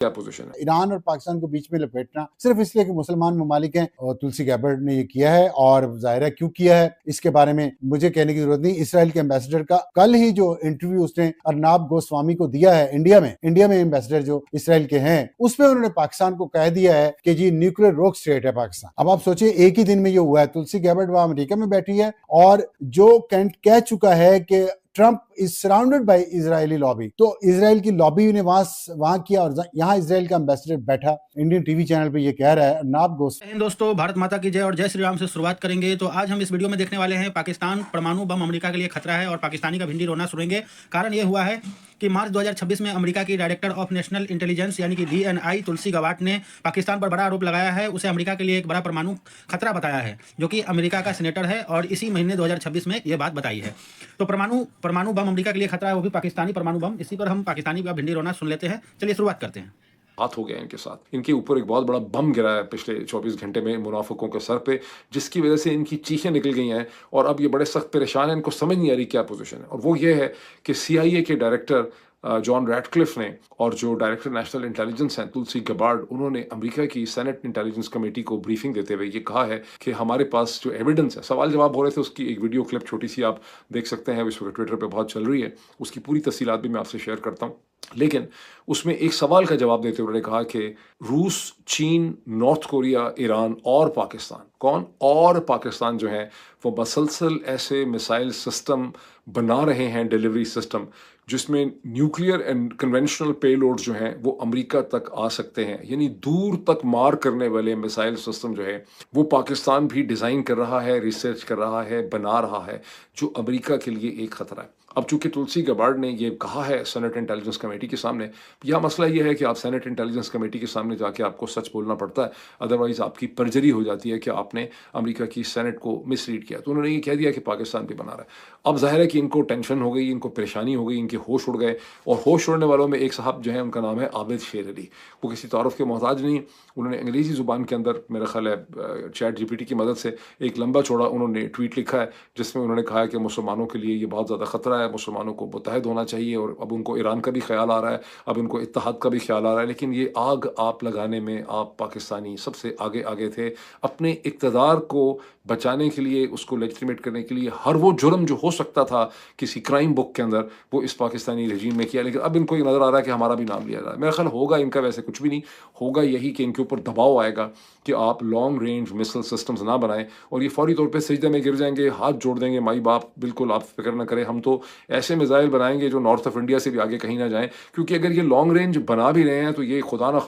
क्या पोजीशन है। ईरान और पाकिस्तान को बीच में लपेटना सिर्फ इसलिए कि मुसलमान ममालिक हैं, और तुलसी गैबर्ड ने ये किया है, और ज़ाहिर है क्यों किया है इसके बारे में मुझे कहने की जरूरत नहीं। इसराइल के एम्बेसडर का कल ही जो इंटरव्यू उसने अर्नाब गोस्वामी को दिया है इंडिया में एम्बेसडर जो इसराइल के हैं, उसमें उन्होंने पाकिस्तान को कह दिया है कि जी न्यूक्लियर रोक स्टेट है पाकिस्तान। अब आप सोचिए एक ही दिन में ये हुआ है। तुलसी गैबर्ड वहां अमेरिका में बैठी है और जो कैंट कह चुका है कि Trump is surrounded by Israeli lobby, तो इजराइल की लॉबी ने वहां किया, और यहाँ इजराइल का एम्बेसडर बैठा इंडियन टीवी चैनल पे ये कह रहा है। नाब गोस्वामी। दोस्तों, भारत माता की जय और जय श्री राम से शुरुआत करेंगे। तो आज हम इस वीडियो में देखने वाले हैं पाकिस्तान परमाणु बम अमेरिका के लिए खतरा है, और पाकिस्तानी का भिंडी रोना सुनेंगे। कारण ये हुआ है कि मार्च 2026 में अमेरिका की डायरेक्टर ऑफ नेशनल इंटेलिजेंस यानी कि DNI तुलसी गबार्ड ने पाकिस्तान पर बड़ा आरोप लगाया है। उसे अमेरिका के लिए एक बड़ा परमाणु खतरा बताया है, जो कि अमेरिका का सीनेटर है, और इसी महीने 2026 में ये बात बताई है। तो परमाणु बम अमेरिका के लिए खतरा है, वो भी पाकिस्तानी परमाणु बम। इसी पर हम पाकिस्तानी का भिंडी रोना सुन लेते हैं। चलिए शुरुआत करते हैं। हाथ हो गया इनके साथ। इनके ऊपर एक बहुत बड़ा बम गिरा है पिछले 24 घंटे में मुनाफिकों के सर पे, जिसकी वजह से इनकी चीखें निकल गई हैं, और अब ये बड़े सख्त परेशान हैं। इनको समझ नहीं आ रही क्या पोजीशन है, और वो ये है कि CIA के डायरेक्टर जॉन रैटक्लिफ ने और जो डायरेक्टर नेशनल इंटेलिजेंस हैं तुलसी गबार्ड, उन्होंने अमेरिका की सेनेट इंटेलिजेंस कमेटी को ब्रीफिंग देते हुए ये कहा है कि हमारे पास जो एविडेंस है, सवाल जवाब हो रहे थे, उसकी एक वीडियो क्लिप छोटी सी आप देख सकते हैं, इस वक्त ट्विटर पे बहुत चल रही है, उसकी पूरी तफसीलात भी मैं आपसे शेयर करता हूँ। लेकिन उसमें एक सवाल का जवाब देते हुए उन्होंने कहा कि रूस, चीन, नॉर्थ कोरिया, ईरान और पाकिस्तान, कौन और पाकिस्तान जो है वो मसलसल ऐसे मिसाइल सिस्टम बना रहे हैं, डिलीवरी सिस्टम, जिसमें न्यूक्लियर एंड कन्वेंशनल पेलोड जो हैं वो अमेरिका तक आ सकते हैं। यानी दूर तक मार करने वाले मिसाइल सिस्टम जो है वो पाकिस्तान भी डिज़ाइन कर रहा है, रिसर्च कर रहा है, बना रहा है, जो अमेरिका के लिए एक ख़तरा है। अब चूंकि तुलसी गबार्ड ने ये कहा है सेनेट इंटेलिजेंस कमेटी के सामने, यह मसला ये है कि आप सेनेट इंटेलिजेंस कमेटी के सामने जाके आपको सच बोलना पड़ता है, अदरवाइज आपकी परजरी हो जाती है कि आपने अमेरिका की सेनेट को मिसलीड किया। तो उन्होंने ये कह दिया कि पाकिस्तान भी बना रहा है। अब जाहिर है कि इनको टेंशन हो गई, इनको परेशानी हो गई, इनके होश उड़ गए, और होश उड़ने वालों में एक साहब जो है उनका नाम है आबिद शेर अली। वो किसी तारुफ के मोहताज नहीं। उन्होंने अंग्रेज़ी ज़ुबान के अंदर मेरा ख्याल है चैट GPT की मदद से एक लंबा चौड़ा उन्होंने ट्वीट लिखा है, जिसमें उन्होंने कहा है कि मुसलमानों के लिए ये बहुत ज़्यादा ख़तरा है, मुसलमानों को मुत्तहद होना चाहिए, और अब उनको ईरान का भी ख्याल आ रहा है, अब उनको इत्तेहाद का भी ख्याल आ रहा है। लेकिन ये आग आप लगाने में आप पाकिस्तानी सबसे आगे थे। अपने इक़्तिदार को बचाने के लिए, उसको लेजिटिमेट करने के लिए हर वो जुर्म जो हो सकता था किसी क्राइम बुक के अंदर, वो इस पाकिस्तानी रजीम में किया। लेकिन अब इनको ये नज़र आ रहा है कि हमारा भी नाम लिया जा रहा है। मेरा ख्याल होगा इनका वैसे कुछ भी नहीं होगा, यही कि इनके ऊपर दबाव आएगा कि आप लॉन्ग रेंज मिसाइल सिस्टम्स ना बनाएं, और ये फौरी तौर पे सजदे में गिर जाएंगे, हाथ जोड़ देंगे, माई बाप बिल्कुल आप फिक्र ना करें, हम तो ऐसे मिसाइल बनाएंगे जो नॉर्थ ऑफ इंडिया से भी आगे कहीं ना जाएं। क्योंकि अगर ये लॉन्ग रेंज बना भी रहे हैं तो ये खुदा ना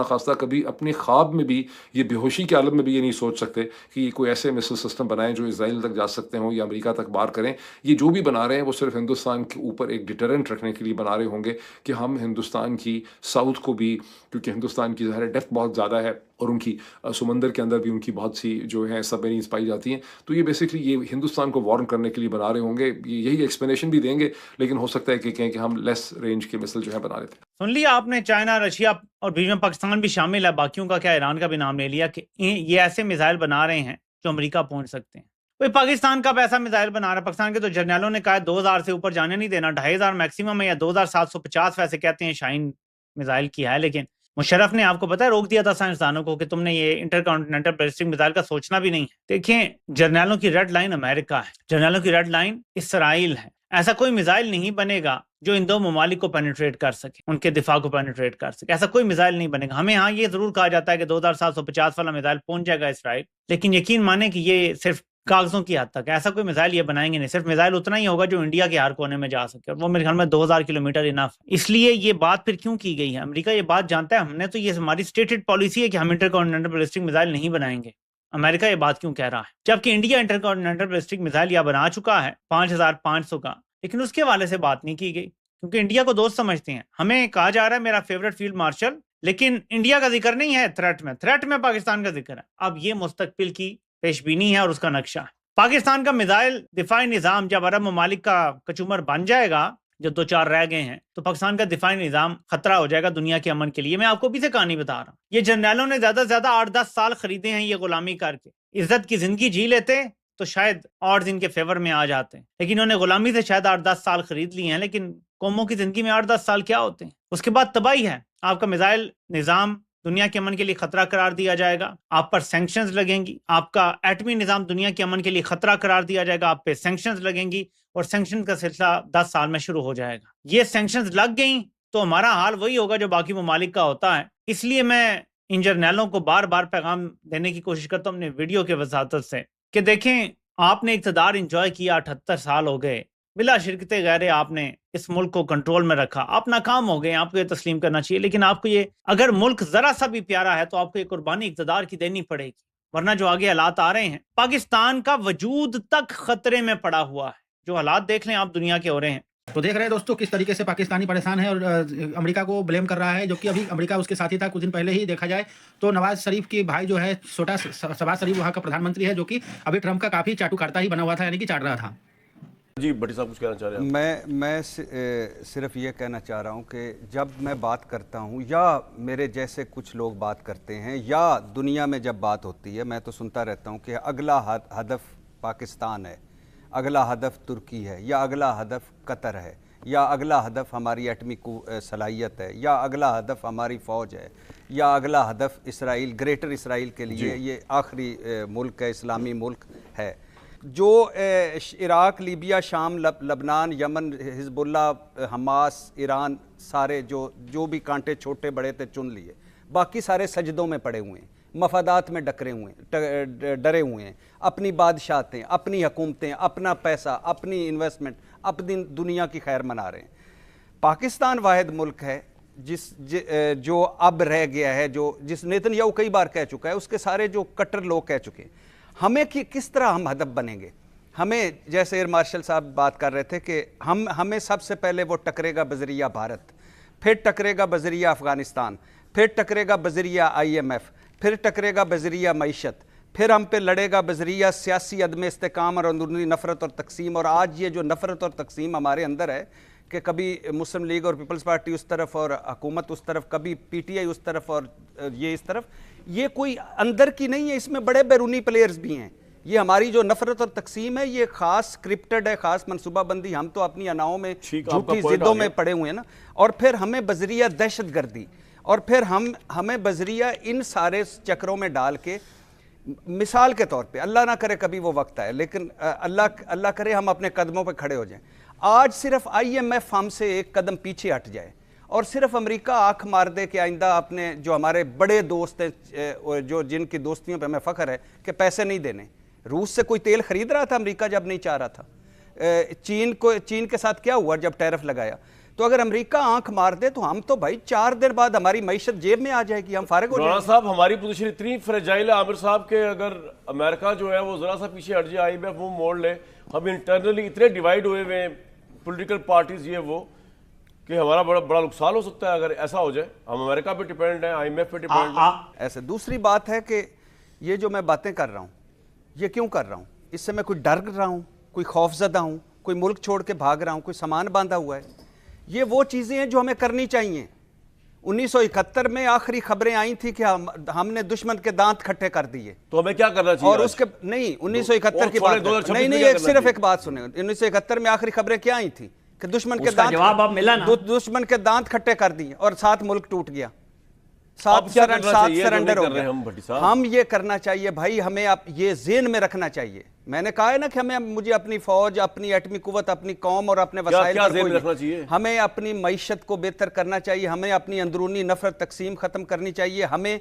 खास्ता कभी अपने ख्वाब में भी, ये बेहोशी के आलम में भी ये नहीं सोच सकते कि ये कोई ऐसे मिसाइल सिस्टम बनाएं जो इजराइल तक जा सकते हों या अमेरिका तक बार करें। ये जो भी बना रहे हैं वो सिर्फ हिंदुस्तान के ऊपर एक डिटरेंट रखने के लिए बना रहे होंगे कि हम हिंदुस्तान की साउथ को भी, क्योंकि हिंदुस्तान की ज़ाहिर डेप्थ बहुत ज़्यादा है, और उनकी समंदर के अंदर भी उनकी बहुत सी जो है सबमरीन्स पाई जाती हैं, तो ये बेसिकली ये हिंदुस्तान को वार्न करने के लिए बना रहे होंगे। यही एक्सप्लेनेशन भी देंगे, लेकिन हो सकता है कि कहें कि हम लेस रेंज के मिसाइल जो है बना रहे थे। सुन लिया आपने, चाइना, रशिया और बीच में पाकिस्तान भी शामिल है, बाकियों का क्या, ईरान का भी नाम ले लिया कि ये ऐसे मिसाइल बना रहे हैं जो अमेरिका पहुंच सकते हैं। कोई पाकिस्तान का पैसा मिसाइल बना रहा है। पाकिस्तान के तो जर्नलों ने कहा 2000 से ऊपर जाने नहीं देना, 2500 मैक्सिमम है, या 2750 वैसे कहते हैं शाहीन मिसाइल की है। लेकिन मुशर्रफ ने आपको पता है रोक दिया था साइंसदानों को कि तुमने ये इंटरकॉन्टिनेंटल बैलिस्टिक मिसाइल का सोचना भी नहीं है। देखें, जर्नलों की रेड लाइन अमेरिका है, जर्नलों की रेड लाइन इसराइल है। ऐसा कोई मिसाइल नहीं बनेगा जो इन दो ममालिक को पेनिट्रेट कर सके, उनके दिफा को पेनिट्रेट कर सके। ऐसा कोई मिसाइल नहीं बनेगा। हमें यहाँ ये जरूर कहा जाता है कि 2750 वाला मिसाइल पहुंच जाएगा इसराइल, लेकिन यकीन माने कि ये सिर्फ कागजों की हद तक है। ऐसा कोई मिसाइल ये बनाएंगे नहीं। सिर्फ मिसाइल उतना ही होगा जो इंडिया के हर कोने में जा सके, और वो मेरे ख्याल में 2000 किलोमीटर इनफ। इसलिए ये बात फिर क्यों की गई है? अमेरिका ये बात जानता है, हमने तो ये हमारी स्टेटेड पॉलिसी है कि हम इंटरकॉन्टिनेंटल बैलिस्टिक मिसाइल नहीं बनाएंगे। अमेरिका ये बात क्यों कह रहा है, जबकि इंडिया इंटरकॉन्टिनेंटल बैलिस्टिक मिसाइल या बना चुका है 5500 का, लेकिन उसके हवाले से बात नहीं की गई, क्योंकि इंडिया को दोस्त समझते हैं। हमें कहा जा रहा है मेरा फेवरेट फील्ड मार्शल, लेकिन इंडिया का जिक्र नहीं है थ्रेट में पाकिस्तान का जिक्र है। अब ये मुस्तकबिल की पेशबीनी है और उसका नक्शा है। पाकिस्तान का मिसाइल दिफाई निज़ाम जब अरब ममालिक का कचूमर बन जाएगा, जो 2-4 रह गए हैं, तो पाकिस्तान का दिफाई निज़ाम खतरा हो जाएगा दुनिया के अमन के लिए। मैं आपको भी से कहानी बता रहा हूँ। ये जर्नैलों ने ज्यादा से ज्यादा 8-10 साल खरीदे हैं ये गुलामी करके। इज्जत की जिंदगी जी लेते तो शायद ऑड्स इनके फेवर में आ जाते हैं, लेकिन इन्होंने गुलामी से शायद 8-10 साल खरीद लिए हैं। लेकिन कौमों की जिंदगी में 8-10 साल क्या होते हैं? उसके बाद तबाही है। آپ کا میزائل نظام دنیا کے امن کے لیے خطرہ قرار دیا جائے گا، آپ پر سینکشنز لگیں گی، آپ کا ایٹمی نظام دنیا کے امن کے لیے خطرہ قرار دیا جائے گا، آپ پہ سینکشنز لگیں گی، اور سینکشن کا سلسلہ 10 سال میں شروع ہو جائے گا۔ یہ سینکشنز لگ گئیں تو ہمارا حال وہی ہوگا جو باقی ممالک کا ہوتا ہے۔ اس لیے میں ان جرنیلوں کو بار بار پیغام دینے کی کوشش کرتا ہوں اپنے ویڈیو کے وساطت سے کہ دیکھیں، آپ نے اقتدار انجوائے کیا، 78 سال ہو گئے، بلا شرکت غیر آپ نے اس ملک کو کنٹرول میں رکھا، آپ ناکام ہو گئے، آپ کو یہ تسلیم کرنا چاہیے، لیکن آپ کو یہ اگر ملک ذرا سا بھی پیارا ہے تو آپ کو یہ قربانی اقتدار کی دینی پڑے گی، ورنہ جو آگے حالات آ رہے ہیں، پاکستان کا وجود تک خطرے میں پڑا ہوا ہے۔ جو حالات دیکھ لیں آپ دنیا کے ہو رہے ہیں۔ تو دیکھ رہے ہیں دوستوں کس طریقے سے پاکستانی پریشان ہے اور امریکہ کو بلیم کر رہا ہے، جو کہ ابھی امریکہ اس کے ساتھی تھا۔ کچھ دن پہلے ہی دیکھا جائے تو نواز شریف کی بھائی جو ہے چھوٹا شہباز شریف وہاں کا پردھان منتری ہے، جو کہ ابھی ٹرمپ کا کافی چاٹو کارتا ہی بنا ہوا تھا، یعنی کہ چاٹ رہا تھا۔ جی بھٹی صاحب کچھ کہنا چاہ رہے ہیں؟ میں صرف یہ کہنا چاہ رہا ہوں کہ جب میں بات کرتا ہوں یا میرے جیسے کچھ لوگ بات کرتے ہیں یا دنیا میں جب بات ہوتی ہے، میں تو سنتا رہتا ہوں کہ اگلا ہدف پاکستان ہے، اگلا ہدف ترکی ہے، یا اگلا ہدف قطر ہے، یا اگلا ہدف ہماری ایٹمی صلاحیت ہے، یا اگلا ہدف ہماری فوج ہے، یا اگلا ہدف اسرائیل، گریٹر اسرائیل کے لیے یہ آخری ملک ہے، اسلامی ملک ہے۔ جو عراق، لیبیا، شام، لبنان، یمن، حزب اللہ، حماس، ایران، سارے جو بھی کانٹے چھوٹے بڑے تھے چن لیے، باقی سارے سجدوں میں پڑے ہوئے ہیں، مفادات میں ڈرے ہوئے ہیں، اپنی بادشاہتیں، اپنی حکومتیں، اپنا پیسہ، اپنی انویسٹمنٹ، اپنی دنیا کی خیر منا رہے ہیں۔ پاکستان واحد ملک ہے جو اب رہ گیا ہے، جس نیتن یاہو کئی بار کہہ چکا ہے، اس کے سارے جو کٹر لوگ کہہ چکے ہیں۔ ہمیں کس طرح ہم ہدف بنیں گے؟ ہمیں جیسے ایئر مارشل صاحب بات کر رہے تھے کہ ہمیں سب سے پہلے وہ ٹکرے گا بذریعہ بھارت، پھر ٹکرے گا بذریعہ افغانستان، پھر ٹکرے گا بذریعہ IMF، پھر ٹکرے گا بذریعہ معیشت، پھر ہم پہ لڑے گا بذریعہ سیاسی عدم استحکام اور اندرونی نفرت اور تقسیم۔ اور آج یہ جو نفرت اور تقسیم ہمارے اندر ہے کہ کبھی مسلم لیگ اور پیپلز پارٹی اس طرف اور حکومت اس طرف، کبھی PTI اس طرف اور یہ اس طرف، یہ کوئی اندر کی نہیں ہے، اس میں بڑے بیرونی پلیئرز بھی ہیں۔ یہ ہماری جو نفرت اور تقسیم ہے یہ خاص اسکرپٹڈ ہے، خاص منصوبہ بندی، ہم تو اپنی اناؤں میں جھوٹی ضدوں میں پڑے ہوئے ہیں نا۔ اور پھر ہمیں بذریعہ دہشت گردی، اور پھر ہمیں بذریعہ ان سارے چکروں میں ڈال کے، مثال کے طور پہ اللہ نہ کرے کبھی وہ وقت آئے، لیکن اللہ کرے ہم اپنے قدموں پہ کھڑے ہو جائیں، آج صرف IMF ہم سے ایک قدم پیچھے ہٹ جائے اور صرف امریکہ آنکھ مار دے کہ آئندہ اپنے جو ہمارے بڑے دوست ہیں، جن کی دوستیوں پہ ہمیں فخر ہے کہ پیسے نہیں دینے۔ روس سے کوئی تیل خرید رہا تھا امریکہ جب نہیں چاہ رہا تھا؟ چین کے ساتھ کیا ہوا جب ٹیرف لگایا؟ تو اگر امریکہ آنکھ مار دے تو ہم تو بھائی 4 دن بعد ہماری معیشت جیب میں آ جائے گی، ہم فارغ ہو جائیں گے۔ صاحب ہماری پوزیشن اتنی فریجائل ہے عامر صاحب کہ اگر امریکہ جو ہے وہ ذرا سا پیچھے ہٹ جائے، IMF وہ موڑ لے، ہم انٹرنلی اتنے ڈیوائیڈ ہوئے ہوئے ہیں، پولیٹیکل پارٹیز یہ وہ، کہ ہمارا بڑا نقصان ہو سکتا ہے اگر ایسا ہو جائے۔ ہم امریکہ پہ ڈیپینڈ ہیں، IMF پہ ڈیپینڈ ہیں۔ ایسے دوسری بات ہے کہ یہ جو میں باتیں کر رہا ہوں یہ کیوں کر رہا ہوں؟ اس سے میں کوئی ڈر رہا ہوں، کوئی خوف زدہ ہوں، کوئی ملک چھوڑ کے بھاگ رہا ہوں، کوئی سامان باندھا ہوا ہے؟ یہ وہ چیزیں ہیں جو ہمیں کرنی چاہیے۔ 1971 میں آخری خبریں آئی تھیں کہ ہم نے دشمن کے دانت کھٹے کر دیے، تو ہمیں کیا کرنا چاہیے؟ اور اس کے نہیں 1971 کی بات نہیں، صرف ایک بات سنیں، 1971 میں آخری خبریں کیا آئی تھیں کہ دشمن کے دانت کھٹے کر دیے اور 7 ملک ٹوٹ گیا، 7 سرنڈر ہو گیا۔ ہم یہ کرنا چاہیے بھائی، ہمیں یہ ذہن میں رکھنا چاہیے۔ میں نے کہا ہے نا کہ مجھے اپنی فوج، اپنی ایٹمی قوت، اپنی قوم اور اپنے وسائل پر ہمیں اپنی معیشت کو بہتر کرنا چاہیے، ہمیں اپنی اندرونی نفرت تقسیم ختم کرنی چاہیے، ہمیں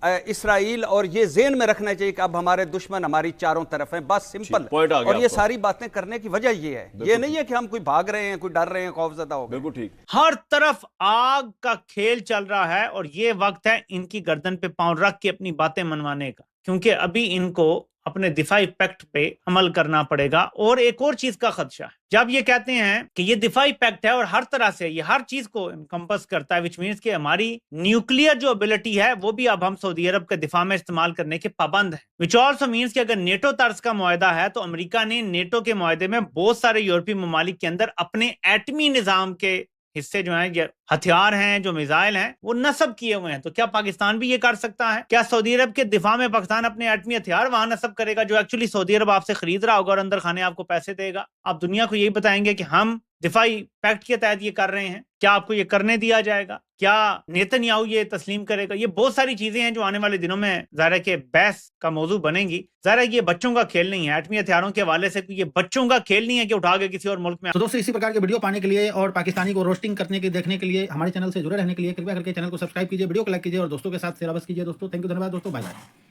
اسرائیل اور یہ ذہن میں رکھنا چاہیے کہ اب ہمارے دشمن ہماری چاروں طرف ہیں، بس سمپل۔ اور یہ ساری باتیں کرنے کی وجہ یہ ہے، یہ نہیں ہے کہ ہم کوئی بھاگ رہے ہیں، کوئی ڈر رہے ہیں، خوف زدہ ہو گئے۔ بالکل ٹھیک۔ ہر طرف آگ کا کھیل چل رہا ہے اور یہ وقت ہے ان کی گردن پہ پاؤں رکھ کے اپنی باتیں منوانے کا، کیونکہ ابھی ان کو اپنے دفاعی پیکٹ پہ عمل کرنا پڑے گا۔ اور ایک اور چیز کا خدشہ ہے، جب یہ کہتے ہیں کہ یہ دفاعی پیکٹ ہے اور ہر طرح سے یہ ہر چیز کو انکمپس کرتا ہے، وچ مینس کہ ہماری نیوکلیئر جو ابیلٹی ہے وہ بھی اب ہم سعودی عرب کے دفاع میں استعمال کرنے کے پابند ہیں، وچ آلسو مینس کہ اگر نیٹو طرز کا معاہدہ ہے تو امریکہ نے نیٹو کے معاہدے میں بہت سارے یورپی ممالک کے اندر اپنے ایٹمی نظام کے حصے جو ہیں، یہ ہتھیار ہیں، جو میزائل ہیں، وہ نصب کیے ہوئے ہیں۔ تو کیا پاکستان بھی یہ کر سکتا ہے؟ کیا سعودی عرب کے دفاع میں پاکستان اپنے ایٹمی ہتھیار وہاں نصب کرے گا جو ایکچولی سعودی عرب آپ سے خرید رہا ہوگا اور اندر کھانے آپ کو پیسے دے گا؟ آپ دنیا کو یہی بتائیں گے کہ ہم दिफाई पैक्ट के तहत ये कर रहे हैं, क्या आपको ये करने दिया जाएगा? क्या नेतन्याहू ये तस्लीम करेगा? ये बहुत सारी चीजें हैं जो आने वाले दिनों में ज़ाहिर है कि बहस का मौजू बनेंगी। ज़ाहिर है कि ये बच्चों का खेल नहीं है, एटमी हथियारों के हवाले से ये बच्चों का खेल नहीं है कि उठा के किसी और मुल्क में। तो दोस्तों इसी प्रकार के वीडियो पाने के लिए और पाकिस्तानी को रोस्टिंग करने के देखने के लिए हमारे चैनल से जुड़े रहने के लिए कृपया करके चैनल को सब्सक्राइब कीजिए, वीडियो को लाइक कीजिए और दोस्तों के साथ शेयर अवश्य कीजिए। दोस्तों थैंक यू, धन्यवाद दोस्तों, बाय बाय।